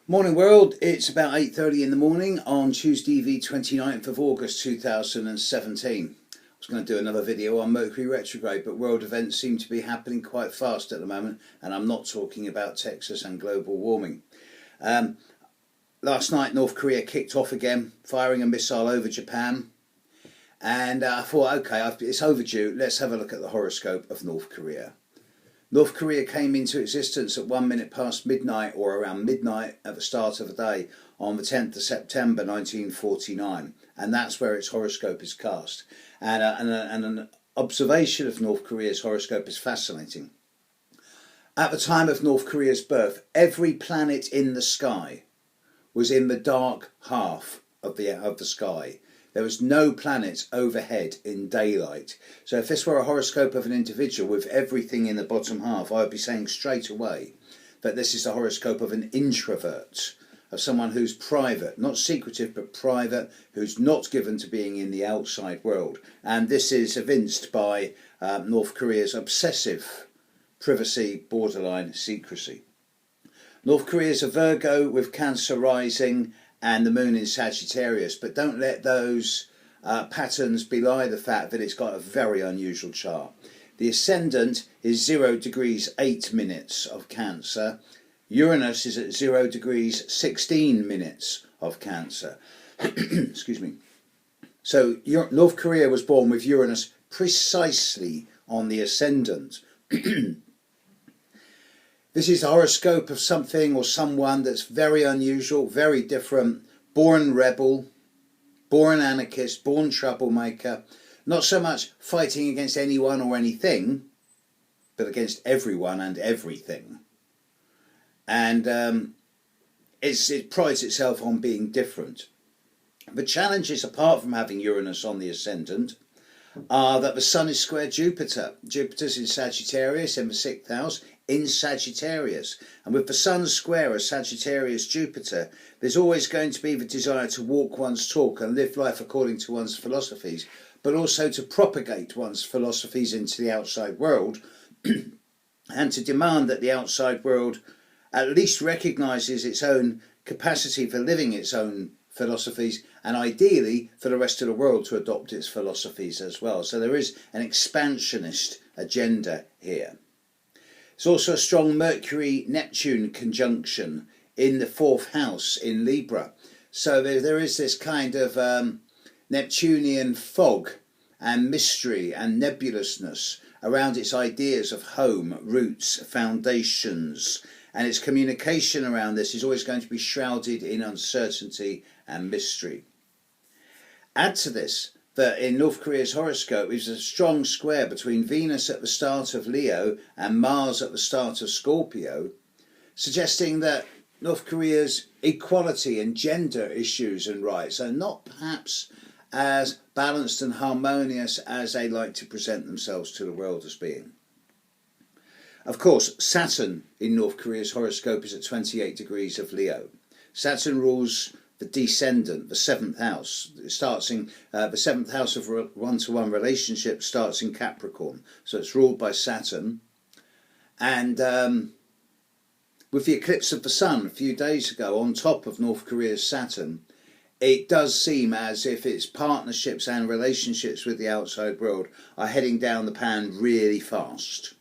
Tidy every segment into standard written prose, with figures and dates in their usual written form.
Morning world, it's about 8:30 in the morning on Tuesday the 29th of August 2017. I was going to do another video on Mercury retrograde, but world events seem to be happening quite fast at the moment, and I'm not talking about Texas and global warming. Last night North Korea kicked off again, firing a missile over Japan, and I thought, okay, it's overdue, let's have a look at the horoscope of North Korea. North Korea came into existence at 1 minute past midnight, or around midnight at the start of the day, on the 10th of September 1949, and that's where its horoscope is cast. And an observation of North Korea's horoscope is fascinating. At the time of North Korea's birth, every planet in the sky was in the dark half of the sky. There was no planet overhead in daylight. So if this were a horoscope of an individual with everything in the bottom half, I would be saying straight away that this is the horoscope of an introvert, of someone who's private, not secretive, but private, who's not given to being in the outside world. And this is evinced by North Korea's obsessive privacy, borderline secrecy. North Korea is a Virgo with Cancer rising and the moon in Sagittarius, but don't let those patterns belie the fact that it's got a very unusual chart. The ascendant is 0 degrees 8 minutes of Cancer. Uranus is at 0 degrees 16 minutes of Cancer. Excuse me. So North Korea was born with Uranus precisely on the ascendant. This is a horoscope of something or someone that's very unusual, very different, born rebel, born anarchist, born troublemaker, not so much fighting against anyone or anything, but against everyone and everything. And it prides itself on being different. The challenges, apart from having Uranus on the ascendant, are that the Sun is square Jupiter. Jupiter's in Sagittarius in the 6th house, in Sagittarius, and with the Sun square as Sagittarius Jupiter, there's always going to be the desire to walk one's talk and live life according to one's philosophies, but also to propagate one's philosophies into the outside world and to demand that the outside world at least recognises its own capacity for living its own philosophies, and ideally for the rest of the world to adopt its philosophies as well. So there is an expansionist agenda here. There's also a strong Mercury-Neptune conjunction in the 4th house in Libra. So there is this kind of Neptunian fog and mystery and nebulousness around its ideas of home, roots, foundations, and its communication around this is always going to be shrouded in uncertainty and mystery. Add to this that in North Korea's horoscope is a strong square between Venus at the start of Leo and Mars at the start of Scorpio, suggesting that North Korea's equality and gender issues and rights are not perhaps as balanced and harmonious as they like to present themselves to the world as being. Of course, Saturn in North Korea's horoscope is at 28 degrees of Leo. Saturn rules the descendant, the 7th house. It starts in the 7th house of one-to-one relationship starts in Capricorn, so it's ruled by Saturn. And with the eclipse of the Sun a few days ago on top of North Korea's Saturn, it does seem as if its partnerships and relationships with the outside world are heading down the pan really fast.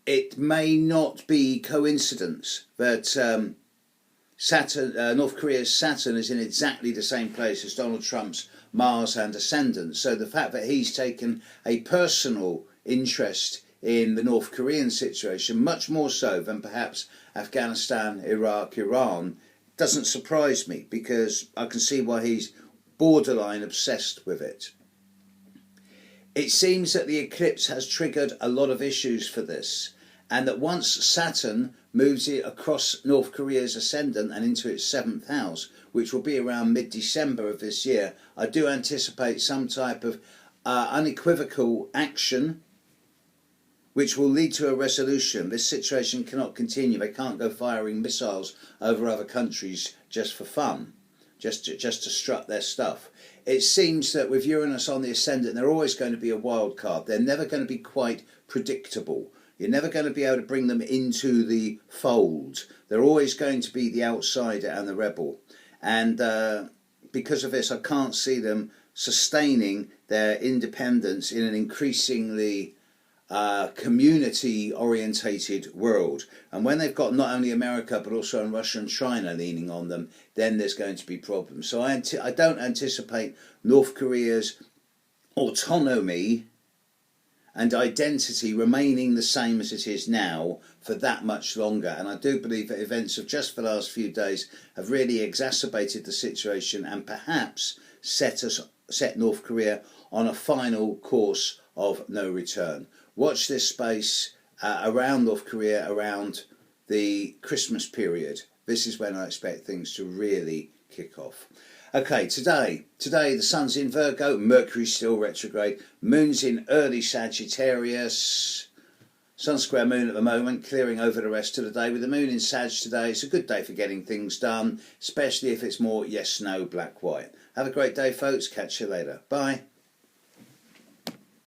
It may not be coincidence that North Korea's Saturn is in exactly the same place as Donald Trump's Mars and ascendant. So the fact that he's taken a personal interest in the North Korean situation, much more so than perhaps Afghanistan, Iraq, Iran, doesn't surprise me, because I can see why he's borderline obsessed with it. It seems that the eclipse has triggered a lot of issues for this, and that once Saturn moves it across North Korea's ascendant and into its 7th house, which will be around mid-December of this year, I do anticipate some type of unequivocal action which will lead to a resolution. This situation cannot continue. They can't go firing missiles over other countries just for fun, just to strut their stuff. It seems that with Uranus on the ascendant, they're always going to be a wild card. They're never going to be quite predictable. You're never going to be able to bring them into the fold. They're always going to be the outsider and the rebel. And because of this, I can't see them sustaining their independence in an increasingly community orientated world. And when they've got not only America but also Russia and China leaning on them, then there's going to be problems. So I don't anticipate North Korea's autonomy and identity remaining the same as it is now for that much longer. And I do believe that events of just the last few days have really exacerbated the situation and perhaps set North Korea on a final course of no return. Watch this space around North Korea around the Christmas period. This is when I expect things to really kick off. Okay, today the sun's in Virgo, Mercury's still retrograde, moon's in early Sagittarius, sun square moon at the moment, clearing over the rest of the day. With the moon in Sag today, it's a good day for getting things done, especially if it's more yes, no, black, white. Have a great day, folks. Catch you later. Bye.